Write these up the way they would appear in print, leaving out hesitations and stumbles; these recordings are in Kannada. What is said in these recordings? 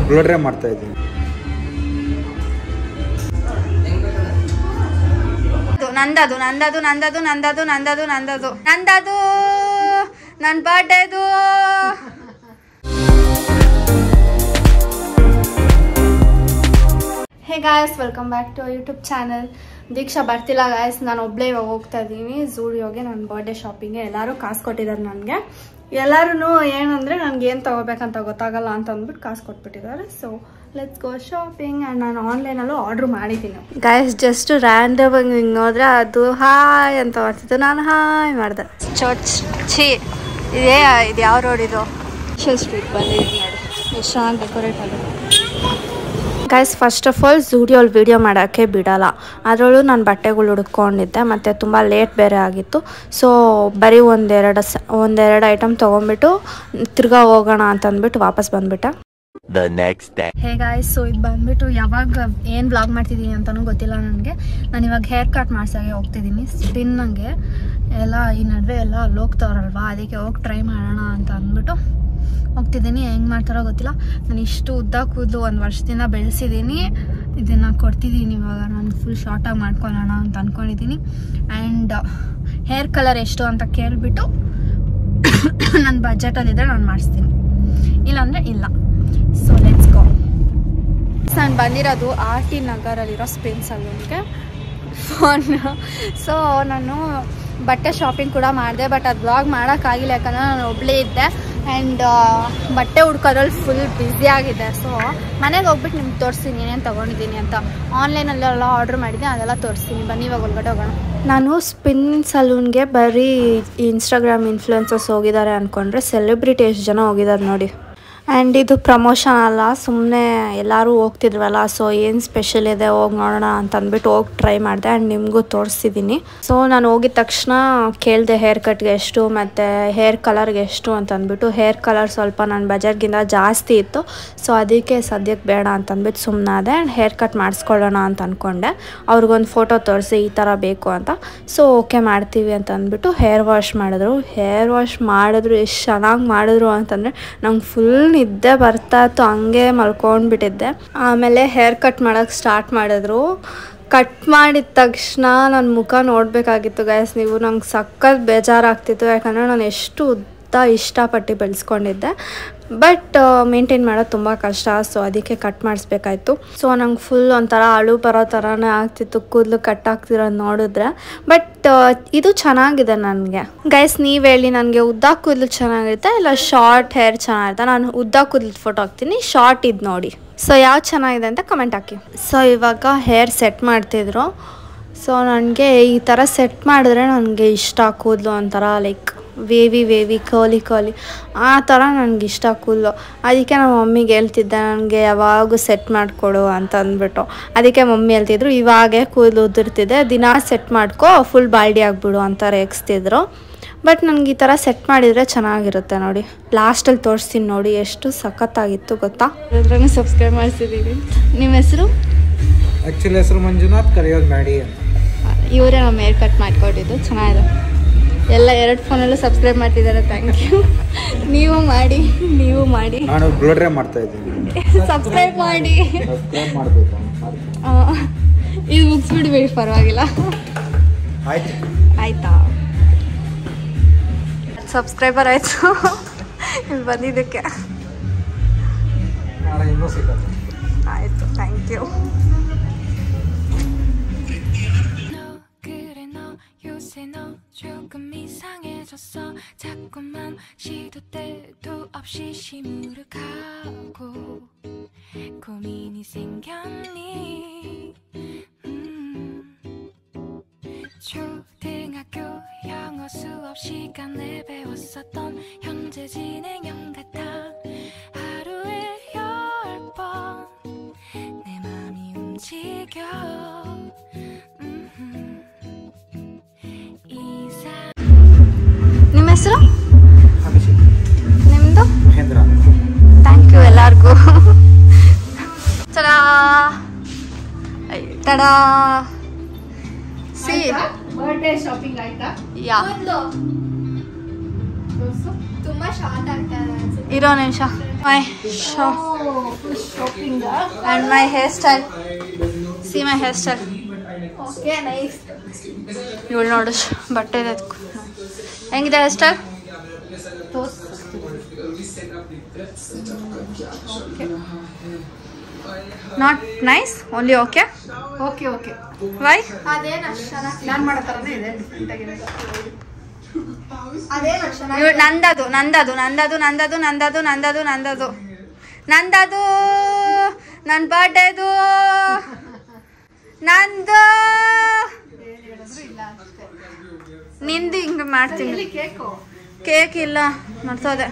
ಬ್ಲೋ ಡ್ರೈ ಮಾಡ್ತಾ ಇದ್ದೀನಿ. ನಂದದು ನಂದದು ನಂದದು ನಂದದು ನಂದದು ನಂದದು ನಂದದು ನನ್ನ ಬರ್ಡೇದು. Hey guys, welcome back to YouTube channel. Deeksha ಬರ್ತಿಲ್ಲ ಗಾಯ್ಸ್, ನಾನು ಒಬ್ಳೇ ಇವಾಗ ಹೋಗ್ತಾ ಇದ್ದೀನಿ ಝೂಡಿಯೋಗೆ ನನ್ನ ಬರ್ಡೇ ಶಾಪಿಂಗ್ಗೆ. ಎಲ್ಲರೂ ಕಾಸು ಕೊಟ್ಟಿದ್ದಾರೆ ನನಗೆ. ಎಲ್ಲರೂ ಏನಂದರೆ ನನಗೆ ಏನು ತೊಗೋಬೇಕಂತ ಗೊತ್ತಾಗಲ್ಲ ಅಂತ ಅಂದ್ಬಿಟ್ಟು ಕಾಸು ಕೊಟ್ಬಿಟ್ಟಿದ್ದಾರೆ. So let's go shopping. And ನಾನು ಆನ್ಲೈನಲ್ಲೂ ಆರ್ಡ್ರ್ ಮಾಡಿದ್ದೀನಿ ಗಾಯ್ಸ್. ಜಸ್ಟ್ ರ್ಯಾಂಡಮ್ ಆಗಿ ಹಿಂಗೆ ನೋಡಿದ್ರೆ ಅದು ಹಾಯ್ ಅಂತ ಮಾಡ್ತಿತ್ತು, ನಾನು ಹಾಯ್ ಮಾಡಿದೆ. ಛೀ ಇದು ಯಾವ ರೋಡ್ ಇದು? ಸ್ಟ್ರೀಟ್ ಬಂದಿದ್ದೀನಿ ನೋಡಿ, ಎಷ್ಟು ಚೆನ್ನಾಗಿ ಡೆಕೋರೇಟ್ ಆಗಿದೆ ಗೈಸ್. ಫಸ್ಟ್ ಆಫ್ ಆಲ್ ಝೂಡಿಯೋಲ್ಲಿ ವೀಡಿಯೋ ಮಾಡೋಕ್ಕೆ ಬಿಡಲ್ಲ, ಅದರಲ್ಲೂ ನಾನು ಬಟ್ಟೆಗಳು ಹುಡ್ಕೊಂಡಿದ್ದೆ ಮತ್ತು ತುಂಬ ಲೇಟ್ ಬೇರೆ ಆಗಿತ್ತು. ಸೊ ಬರೀ ಒಂದೆರಡು ಐಟಮ್ ತೊಗೊಂಡ್ಬಿಟ್ಟು ತಿರ್ಗಾ ಹೋಗೋಣ ಅಂತ ಅಂದ್ಬಿಟ್ಟು ವಾಪಸ್ ಬಂದುಬಿಟ್ಟೆ. ಹೇ ಗಾಯ್ಸ್, ಸೊ ಇದು ಬಂದ್ಬಿಟ್ಟು ಯಾವಾಗ ಏನು ವ್ಲಾಗ್ ಮಾಡ್ತಿದ್ದೀನಿ ಅಂತಲೂ ಗೊತ್ತಿಲ್ಲ ನನಗೆ. ನಾನು ಇವಾಗ ಹೇರ್ ಕಟ್ ಮಾಡ್ಸೋಕ್ಕೆ ಹೋಗ್ತಿದ್ದೀನಿ. ಸ್ಪಿನ್ನಂಗೆ ಎಲ್ಲ ಈ ನಡುವೆ ಎಲ್ಲ ಅಲ್ಲಿ ಹೋಗ್ತಾವ್ರಲ್ವ, ಅದಕ್ಕೆ ಹೋಗಿ ಟ್ರೈ ಮಾಡೋಣ ಅಂತ ಅಂದ್ಬಿಟ್ಟು ಹೋಗ್ತಿದ್ದೀನಿ. ಹೆಂಗೆ ಮಾಡ್ತಾರೋ ಗೊತ್ತಿಲ್ಲ. ನಾನು ಇಷ್ಟು ಉದ್ದ ಕೂದಲು 1 ವರ್ಷದಿಂದ ಬೆಳೆಸಿದ್ದೀನಿ. ಇದನ್ನು ಕೊಡ್ತಿದ್ದೀನಿ ಇವಾಗ. ನಾನು ಫುಲ್ ಶಾರ್ಟಾಗಿ ಮಾಡ್ಕೊಳ್ಳೋಣ ಅಂತ ಅಂದ್ಕೊಂಡಿದ್ದೀನಿ. ಆ್ಯಂಡ್ ಹೇರ್ ಕಲರ್ ಎಷ್ಟು ಅಂತ ಕೇಳಿಬಿಟ್ಟು ನನ್ನ ಬಜೆಟಲ್ಲಿದ್ದರೆ ನಾನು ಮಾಡಿಸ್ತೀನಿ, ಇಲ್ಲಾಂದರೆ ಇಲ್ಲ. ಸೊ ಲೆಟ್ಸ್ ಗೋ. ನಾನು ಬಂದಿರೋದು RT ನಗರಲ್ಲಿರೋ ಸ್ಪಿನ್ ಸಲೂನ್ಗೆ. ಸೊ ನಾನು ಬಟ್ಟೆ ಶಾಪಿಂಗ್ ಕೂಡ ಮಾಡಿದೆ, ಬಟ್ ಅದು ವ್ಲಾಗ್ ಮಾಡೋಕ್ಕಾಗಿಲ್ಲ, ಯಾಕಂದರೆ ನಾನು ಒಬ್ಬಳೇ ಇದ್ದೆ. ಆ್ಯಂಡ್ ಬಟ್ಟೆ ಹುಡ್ಕೋದ್ರಲ್ಲಿ ಫುಲ್ ಬ್ಯುಸಿ ಆಗಿದೆ. ಸೊ ಮನೆಗೆ ಹೋಗ್ಬಿಟ್ಟು ನಿಮ್ಗೆ ತೋರಿಸ್ತೀನಿ ಏನೇನು ತೊಗೊಂಡಿದ್ದೀನಿ ಅಂತ. ಆನ್ಲೈನಲ್ಲೆಲ್ಲ ಆರ್ಡ್ರ್ ಮಾಡಿದ್ದೆ, ಅದೆಲ್ಲ ತೋರಿಸ್ತೀನಿ. ಬನ್ನಿ ಇವಾಗ ಒಳಗಡೆ ಹೋಗೋಣ. ನಾನು ಸ್ಪಿನ್ ಸಲೂನ್ಗೆ ಬರೀ ಇನ್ಸ್ಟಾಗ್ರಾಮ್ ಇನ್ಫ್ಲುಯೆನ್ಸರ್ಸ್ ಹೋಗಿದ್ದಾರೆ ಅಂದ್ಕೊಂಡ್ರೆ ಸೆಲೆಬ್ರಿಟಿ ಎಷ್ಟು ಜನ ಹೋಗಿದ್ದಾರೆ ನೋಡಿ. ಆ್ಯಂಡ್ ಇದು ಪ್ರಮೋಷನ್ ಅಲ್ಲ, ಸುಮ್ಮನೆ ಎಲ್ಲರೂ ಹೋಗ್ತಿದ್ವಲ್ಲ, ಸೊ ಏನು ಸ್ಪೆಷಲ್ ಇದೆ ಹೋಗಿ ನೋಡೋಣ ಅಂತ ಅಂದ್ಬಿಟ್ಟು ಹೋಗಿ ಟ್ರೈ ಮಾಡಿದೆ. ಆ್ಯಂಡ್ ನಿಮಗೂ ತೋರಿಸ್ತಿದ್ದೀನಿ. ಸೊ ನಾನು ಹೋಗಿದ ತಕ್ಷಣ ಕೇಳಿದೆ ಹೇರ್ ಕಟ್ಗೆ ಎಷ್ಟು ಮತ್ತು ಹೇರ್ ಕಲರ್ಗೆ ಎಷ್ಟು ಅಂತ ಅಂದ್ಬಿಟ್ಟು. ಹೇರ್ ಕಲರ್ ಸ್ವಲ್ಪ ನನ್ನ ಬಜೆಟ್ಗಿಂತ ಜಾಸ್ತಿ ಇತ್ತು, ಸೊ ಅದಕ್ಕೆ ಸದ್ಯಕ್ಕೆ ಬೇಡ ಅಂತ ಅಂದ್ಬಿಟ್ಟು ಸುಮ್ಮನಾದೆ. ಆ್ಯಂಡ್ ಹೇರ್ ಕಟ್ ಮಾಡಿಸ್ಕೊಳ್ಳೋಣ ಅಂತ ಅಂದ್ಕೊಂಡೆ. ಅವ್ರಿಗೊಂದು ಫೋಟೋ ತೋರಿಸಿ ಈ ಥರ ಬೇಕು ಅಂತ. ಸೊ ಓಕೆ ಮಾಡ್ತೀವಿ ಅಂತ ಅಂದ್ಬಿಟ್ಟು ಹೇರ್ ವಾಶ್ ಮಾಡಿದ್ರು. ಎಷ್ಟು ಚೆನ್ನಾಗಿ ಮಾಡಿದ್ರು ಅಂತಂದರೆ ನಂಗೆ ಫುಲ್ ನಿದ್ದೆ ಬರ್ತಾ ಇತ್ತು, ಹಂಗೆ ಮಲ್ಕೊಂಡ್ಬಿಟ್ಟಿದ್ದೆ. ಆಮೇಲೆ ಹೇರ್ ಕಟ್ ಮಾಡೋಕ್ಕೆ ಸ್ಟಾರ್ಟ್ ಮಾಡಿದ್ರು. ಕಟ್ ಮಾಡಿದ ತಕ್ಷಣ ನನ್ನ ಮುಖ ನೋಡಬೇಕಾಗಿತ್ತು ಗೈಸ್ ನೀವು. ನಂಗೆ ಸಖತ್ ಬೇಜಾರಾಗ್ತಿತ್ತು, ಯಾಕಂದರೆ ನಾನು ಎಷ್ಟು ಉದ್ದ ಇಷ್ಟಪಟ್ಟು ಬೆಳೆಸ್ಕೊಂಡಿದ್ದೆ. ಬಟ್ ಮೇಂಟೈನ್ ಮಾಡೋದು ತುಂಬ ಕಷ್ಟ, ಸೊ ಅದಕ್ಕೆ ಕಟ್ ಮಾಡಿಸ್ಬೇಕಾಯ್ತು. ಸೊ ನಂಗೆ ಫುಲ್ ಒಂಥರ ಅಳು ಬರೋ ಥರನೇ ಆಗ್ತಿತ್ತು ಕೂದಲು ಕಟ್ ಆಗ್ತಿರೋದು ನೋಡಿದ್ರೆ. ಬಟ್ ಇದು ಚೆನ್ನಾಗಿದೆ ನನಗೆ ಗೈಸ್. ನೀವು ಹೇಳಿ, ನನಗೆ ಉದ್ದ ಕೂದಲು ಚೆನ್ನಾಗಿರುತ್ತೆ ಇಲ್ಲ ಶಾರ್ಟ್ ಹೇರ್ ಚೆನ್ನಾಗಿರುತ್ತೆ? ನಾನು ಉದ್ದ ಕೂದಲು ಫೋಟೋ ಹಾಕ್ತೀನಿ, ಶಾರ್ಟ್ ಇದು ನೋಡಿ. ಸೊ ಯಾವ್ದು ಚೆನ್ನಾಗಿದೆ ಅಂತ ಕಮೆಂಟ್ ಹಾಕಿ. ಸೊ ಇವಾಗ ಹೇರ್ ಸೆಟ್ ಮಾಡ್ತಿದ್ರು. ಸೊ ನನಗೆ ಈ ಥರ ಸೆಟ್ ಮಾಡಿದ್ರೆ ನನಗೆ ಇಷ್ಟ. ಕೂದಲು ಒಂಥರ ಲೈಕ್ ವೇವಿ ಕರ್ಲಿ ಆ ಥರ ನನಗೆ ಇಷ್ಟ ಕೂದಲು. ಅದಕ್ಕೆ ನಮ್ಮ ಮಮ್ಮಿಗೆ ಹೇಳ್ತಿದ್ದೆ ನನಗೆ ಯಾವಾಗೂ ಸೆಟ್ ಮಾಡಿಕೊಡು ಅಂತ ಅಂದ್ಬಿಟ್ಟು. ಅದಕ್ಕೆ ಮಮ್ಮಿ ಹೇಳ್ತಿದ್ರು ಇವಾಗೇ ಕೂದಲು ಉದುರ್ತಿದೆ, ದಿನ ಸೆಟ್ ಮಾಡ್ಕೊ, ಫುಲ್ ಬಾಲ್ಡಿ ಆಗಿಬಿಡು ಅಂತ ರೇಗಿಸ್ತಿದ್ರು. ಬಟ್ ನನಗೆ ಈ ಥರ ಸೆಟ್ ಮಾಡಿದರೆ ಚೆನ್ನಾಗಿರುತ್ತೆ ನೋಡಿ. ಲಾಸ್ಟಲ್ಲಿ ತೋರಿಸ್ತೀನಿ ನೋಡಿ, ಎಷ್ಟು ಸಖತ್ತಾಗಿತ್ತು ಗೊತ್ತಾ. ಎಲ್ಲರೂ ಸಬ್ಸ್ಕ್ರೈಬ್ ಮಾಡಿಸಿದ್ದೀವಿ. ನಿಮ್ಮ ಹೆಸರು? ಆ್ಯಕ್ಚುಲಿ ಹೆಸರು ಮಂಜುನಾಥ್, ಕರೆಯೋದು ಮ್ಯಾಡಿ ಅಂತ. ಇವರೇ ನಮ್ಮ ಹೇರ್ ಕಟ್ ಮಾಡಿಕೊಟ್ಟಿದ್ದು. ಚೆನ್ನಾಗಿದೆ. ಎಲ್ಲ 2 ಫೋನಲ್ಲೂ ಸಬ್ಸ್ಕ್ರೈಬ್ ಮಾಡ್ತಿದ್ದಾರೆ. Thank you. ನೀವು ಮಾಡಿ. ನಾನು ಬ್ಲೋ ಡ್ರೈ ಮಾಡ್ತಾ ಇದ್ದೀನಿ. ಸಬ್ಸ್ಕ್ರೈಬ್ ಮಾಡಿ. ಮಾಡಬೇಕು. ಇದು ಮುಗಿಸ್ಬಿಡ್ಬೇಡಿ, ಪರವಾಗಿಲ್ಲ. ಆಯ್ತಾ? ಸಬ್ಸ್ಕ್ರೈಬರ್ ಆಯಿತು ಇಲ್ಲಿ ಬಂದಿದ್ದಕ್ಕೆ. ಆಯಿತು, ಥ್ಯಾಂಕ್ ಯು. 요새 너 조금 이상해졌어. 자꾸만 시도 때도 없이 시무룩하고 고민이 생겼니? 초등학교 영어 수업 시간에 배웠었던 현재 진행형 같아. 하루에 10번 내 맘이 움직여. ನಿಮ್ಮ ಹೆಸರು? ನಿಮ್ಮದು? ಮಹೇಂದ್ರ. ಥ್ಯಾಂಕ್ ಯು ಎಲ್ಲರಿಗೂ. ಟಡಾ ಸಿ ಬರ್ಡೇ ಶಾಪಿಂಗ್ ಆಯ್ತಾ? ಯಾ ತುಂಬಾ ಶಾರ್ಟ್ ಆಗ್ತಾ ಇದೆ. ಇರೋ ನಿಮಿಷ. My shopping and my hairstyle. See my hairstyle. Okay, nice. ಇವಳು ನೋಡು ಬಟ್ಟೆ ಹೆಂಗಿದೆ hairstyle? Not nice, only okay. Okay okay. Why? ನಾನು ಮಾಡೋ ಥರನೇ ಇದೆ, ಡಿಫ್ರೆಂಟ್ ಆಗಿದೆ. ನಂದದು ನಂದದು ನಂದದು ನಂದದು ನಂದದು ನಂದದು ನಂದದು ನಂದದು ನನ್ನ ಬರ್ಡೇದು ನಂದು. ನಿಂದು ಹಿಂಗೆ ಮಾಡ್ತೀನಿ. ಕೇಕ್ ಇಲ್ಲ, ಮರ್ತೋದೆ.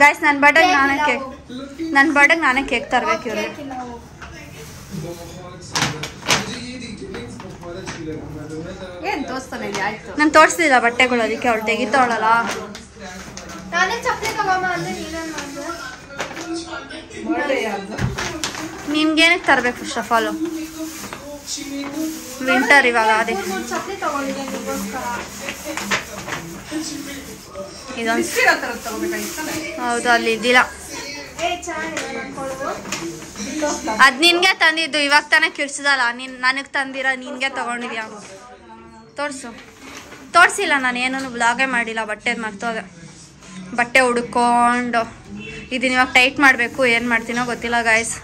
ಗೈಸ್ ನನ್ನ ಬರ್ಡೇಗೆ ನಾನೇ ಕೇಕ್ ತರ್ಬೇಕು ಇವ್ರಿಗೆ. ನಾನು ತೋರಿಸ್ತಿಲ್ಲ ಬಟ್ಟೆಗಳು, ಅದಕ್ಕೆ ಅವಳು ತೆಗಿತಾವಳಲ್ಲ. ನಿನ್ಗೇನಕ್ಕೆ ತರ್ಬೇಕು ಫಸ್ಟ್ ಆಫ್ ಆಲ್? ವಿಂಟರ್ ಇವಾಗ ಅದಕ್ಕೆ ಇದೊಂದು ಹೌದು, ಅಲ್ಲಿ ಇದ್ದಿಲ್ಲ. ಅದ್ ನಿನ್ಗೆ ತಂದಿದ್ದು, ಇವಾಗ ತಾನೇ ಕಿರ್ಸಿದಲ್ಲ. ನನಗೆ ತಂದಿರ ನಿನ್ಗೆ ತಗೊಂಡಿದ್ಯಾ? ತೋರಿಸಿಲ್ಲ ನಾನು, ಏನೂ ಬ್ಲಾಗೇ ಮಾಡಿಲ್ಲ. ಬಟ್ಟೆದು ಮರ್ತೋದೆ. ಬಟ್ಟೆ ಹುಡ್ಕೊಂಡು ಇದನ್ನ ಇವಾಗ ಟೈಟ್ ಮಾಡಬೇಕು. ಏನು ಮಾಡ್ತೀನೋ ಗೊತ್ತಿಲ್ಲ ಗಾಯ್ಸ್.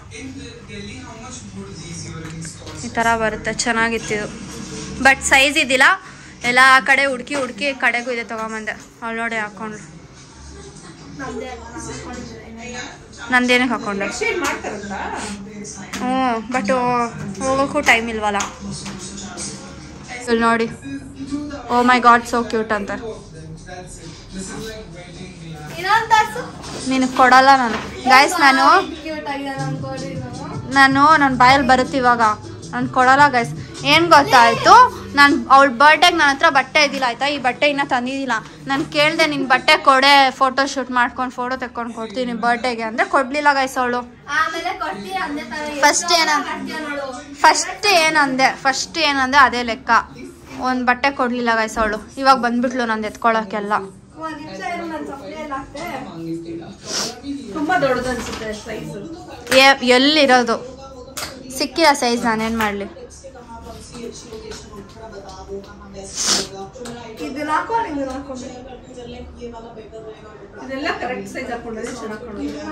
ಈ ಥರ ಬರುತ್ತೆ, ಚೆನ್ನಾಗಿತ್ತಿದು. ಬಟ್ ಸೈಜ್ ಇದ್ದಿಲ್ಲ. ಎಲ್ಲ ಆ ಕಡೆ ಹುಡುಕಿ ಕಡೆಗೂ ಇದೆ ತೊಗೊಂಬಂದೆ. ಅವಳು ನೋಡಿ ಹಾಕೊಂಡ್ರು. ನಂದೇನಕ್ಕೆ ಹಾಕೊಂಡೆ? ಬಟ್ ಹೋಗೋಕ್ಕೂ ಟೈಮ್ ಇಲ್ವಲ್ಲ. ಇಲ್ಲಿ ನೋಡಿ, ಓ ಮೈ ಗಾಡ್ ಸೋ ಕ್ಯೂಟ್ ಅಂತ. ನಿನಗೆ ಕೊಡಲ್ಲ ನಾನು ಗಾಯ್ಸ್. ನನ್ನ ಬಾಯಲ್ಲಿ ಬರುತ್ತೆ ಇವಾಗ. ನಾನು ಕೊಡಲ್ಲ ಗೈಸ್. ಏನು ಗೊತ್ತಾಯಿತು, ನಾನು ಅವಳ ಬರ್ಡೇಗೆ ನನ್ನ ಹತ್ರ ಬಟ್ಟೆ ಇದ್ದಿಲ್ಲ ಆಯಿತಾ. ಈ ಬಟ್ಟೆ ಇನ್ನೂ ತಂದಿದ್ದಿಲ್ಲ. ನಾನು ಕೇಳಿದೆ, ನಿನ್ನ ಬಟ್ಟೆ ಕೊಡೆ, ಫೋಟೋ ಶೂಟ್ ಮಾಡ್ಕೊಂಡು ಫೋಟೋ ತೆಕ್ಕೊಂಡು ಕೊಡ್ತೀನಿ ಬರ್ಡೇಗೆ ಅಂದರೆ ಕೊಡಲಿಲ್ಲ ಗೈಸ್ ಅವಳು. ಫಸ್ಟ್ ಏನಂದೆ ಅದೇ ಲೆಕ್ಕ. ಒಂದು ಬಟ್ಟೆ ಕೊಡಲಿಲ್ಲ ಗೈಸ್ ಅವಳು. ಇವಾಗ ಬಂದ್ಬಿಟ್ಲು ನಂದು ಎತ್ಕೊಳ್ಳೋಕ್ಕೆಲ್ಲ. ಎಲ್ಲಿರೋದು ಸಿಕ್ಕಿಲ್ಲ ಸೈಜ್, ನಾನೇನು ಮಾಡಲಿ?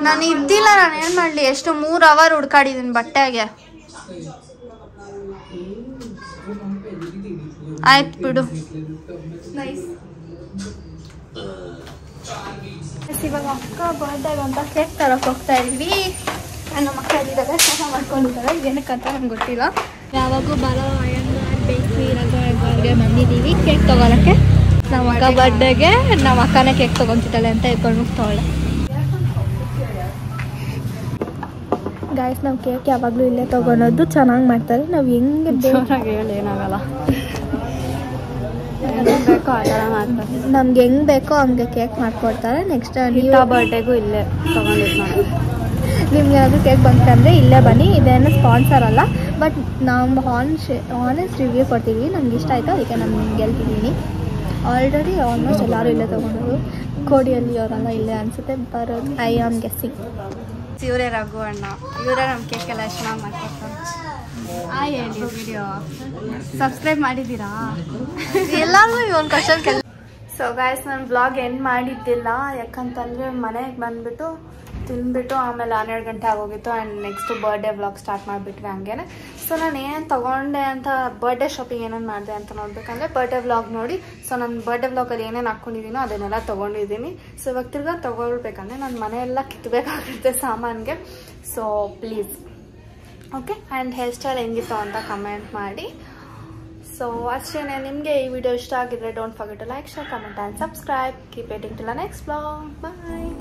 ನಾನು ಇದ್ದಿಲ್ಲ, ನಾನು ಏನು ಮಾಡಲಿ? ಎಷ್ಟು 3 ಅವರ್ ಹುಡ್ಕಾಡಿದ್ದೀನಿ ಬಟ್ಟೆಗೆ. ಆಯ್ತು ಬಿಡು. ಇವಾಗ ಅಕ್ಕ ಬರ್ಡೇಗೆ ಅಂತ ಕೇಕ್ ತರಕ್ಕೆ ಹೋಗ್ತಾ ಇದ್ವಿ. ನಮ್ಮ ಅಕ್ಕ ಇದ್ದಾಗ ಸ್ನಾನ ಮಾಡ್ಕೊಂಡಿದ್ದಾರೆ. ಏನಕ್ಕಂತ ನಂಗೆ ಗೊತ್ತಿಲ್ಲ. ಯಾವಾಗೂ ಬರೋ ಬೇಕ್ರಿ ರಘುಗೆ ಬಂದಿದ್ದೀವಿ ಕೇಕ್ ತೊಗೊಳಕ್ಕೆ. ನಮ್ಮ ಅಕ್ಕ ಬರ್ಡೇಗೆ ನಮ್ಮ ಅಕ್ಕನೇ ಕೇಕ್ ತೊಗೊತಿದ್ದಾಳೆ ಅಂತ ಇಟ್ಕೊಂಡು ಹೋಗ್ತಾಳೆ. ಗಾಯ್ಸ್, ನಾವು ಕೇಕ್ ಯಾವಾಗಲೂ ಇಲ್ಲೇ ತೊಗೊಳೋದು. ಚೆನ್ನಾಗಿ ಮಾಡ್ತಾರೆ. ನಾವು ಹೆಂಗೆ ಹೇಳಿ ಏನಾಗಲ್ಲ. ನಮ್ಗೆ ಹೆಂಗೆ ಬೇಕೋ ಹಂಗೆ ಕೇಕ್ ಮಾಡ್ಕೊಡ್ತಾರೆ. ನೆಕ್ಸ್ಟ್ ನೀವು ಬರ್ಡೇಗೂ ಇಲ್ಲೇ ತೊಗೊಂಡಿದ್ದು ನಾನು. ನಿಮ್ಗೆ ಯಾವುದು ಕೇಕ್ ಬಂತಂದರೆ ಇಲ್ಲೇ ಬನ್ನಿ. ಇದೇನು ಸ್ಪಾನ್ಸರ್ ಅಲ್ಲ, ಬಟ್ ನಾವು ಆನೆಸ್ಟ್ ರಿವ್ಯೂ ಕೊಡ್ತೀವಿ. ನಮ್ಗೆ ಇಷ್ಟ ಆಯಿತು, ಅದಕ್ಕೆ ನಾನು ಗೆಲ್ತಿದ್ದೀನಿ. ಆಲ್ರೆಡಿ ಆಲ್ಮೋಸ್ಟ್ ಎಲ್ಲರೂ ಇಲ್ಲೇ ತೊಗೊಂಡೋದು. ಕೋಡಿಯಲ್ಲಿ ಅವರೆಲ್ಲ ಇಲ್ಲೇ ಅನಿಸುತ್ತೆ ಬರೋದು. I am guessing. ಇವರೇ ರಘು ಅಣ್ಣ. ಇವರೇ ನಮ್ಮ ಕೇಕೆಲ್ಲ ಚೆನ್ನಾಗಿ ಮಾಡ್ಕೊಡ್ತಾರೆ. ಹೇಳಿ ವಿಡಿಯೋ ಸಬ್ಸ್ಕ್ರೈಬ್ ಮಾಡಿದ್ದೀರಾ? ಎಲ್ಲರೂ ಒಂದು ಕ್ವಶನ್ ಕೇಳಿ. ಸೊ ಗಾಯ್ಸ್, ನಾನು ಬ್ಲಾಗ್ ಎಂಡ್ ಮಾಡಿದ್ದಿಲ್ಲ. ಯಾಕಂತಂದರೆ ಮನೆಗೆ ಬಂದುಬಿಟ್ಟು ತಿಂದ್ಬಿಟ್ಟು ಆಮೇಲೆ 12 ಗಂಟೆ ಆಗೋಗಿತ್ತು. And next birthday vlog start ಮಾಡಿಬಿಟ್ವಿ ಹಂಗೇನೆ. ಸೊ ನಾನು ಏನೇನು ತೊಗೊಂಡೆ ಅಂತ, ಬರ್ಡೇ ಶಾಪಿಂಗ್ ಏನೇನು ಮಾಡಿದೆ ಅಂತ ನೋಡಬೇಕಂದ್ರೆ ಬರ್ಡೇ ವ್ಲಾಗ್ ನೋಡಿ. ಸೊ ನಾನು ಬರ್ಡೇ ವ್ಲಾಗಲ್ಲಿ ಏನೇನು ಹಾಕ್ಕೊಂಡಿದ್ದೀನೋ ಅದನ್ನೆಲ್ಲ ತೊಗೊಂಡಿದ್ದೀನಿ. ಸೊ ಇವಾಗ ತಿರ್ಗಾ ತೊಗೊಳ್ಬೇಕಂದ್ರೆ ನಾನು ಮನೆಯೆಲ್ಲ ಕಿತ್ತಬೇಕಾಗುತ್ತೆ ಸಾಮಾನಿಗೆ. So please okay. And hair style ಹೆಂಗಿತ್ತು ಅಂತ ಕಮೆಂಟ್ ಮಾಡಿ. ಸೊ ಅಷ್ಟೇ. ನಿಮಗೆ ಈ ವಿಡಿಯೋ ಇಷ್ಟ ಆಗಿದ್ರೆ don't forget to like, share, comment and subscribe. Keep waiting till the next vlog. Bye.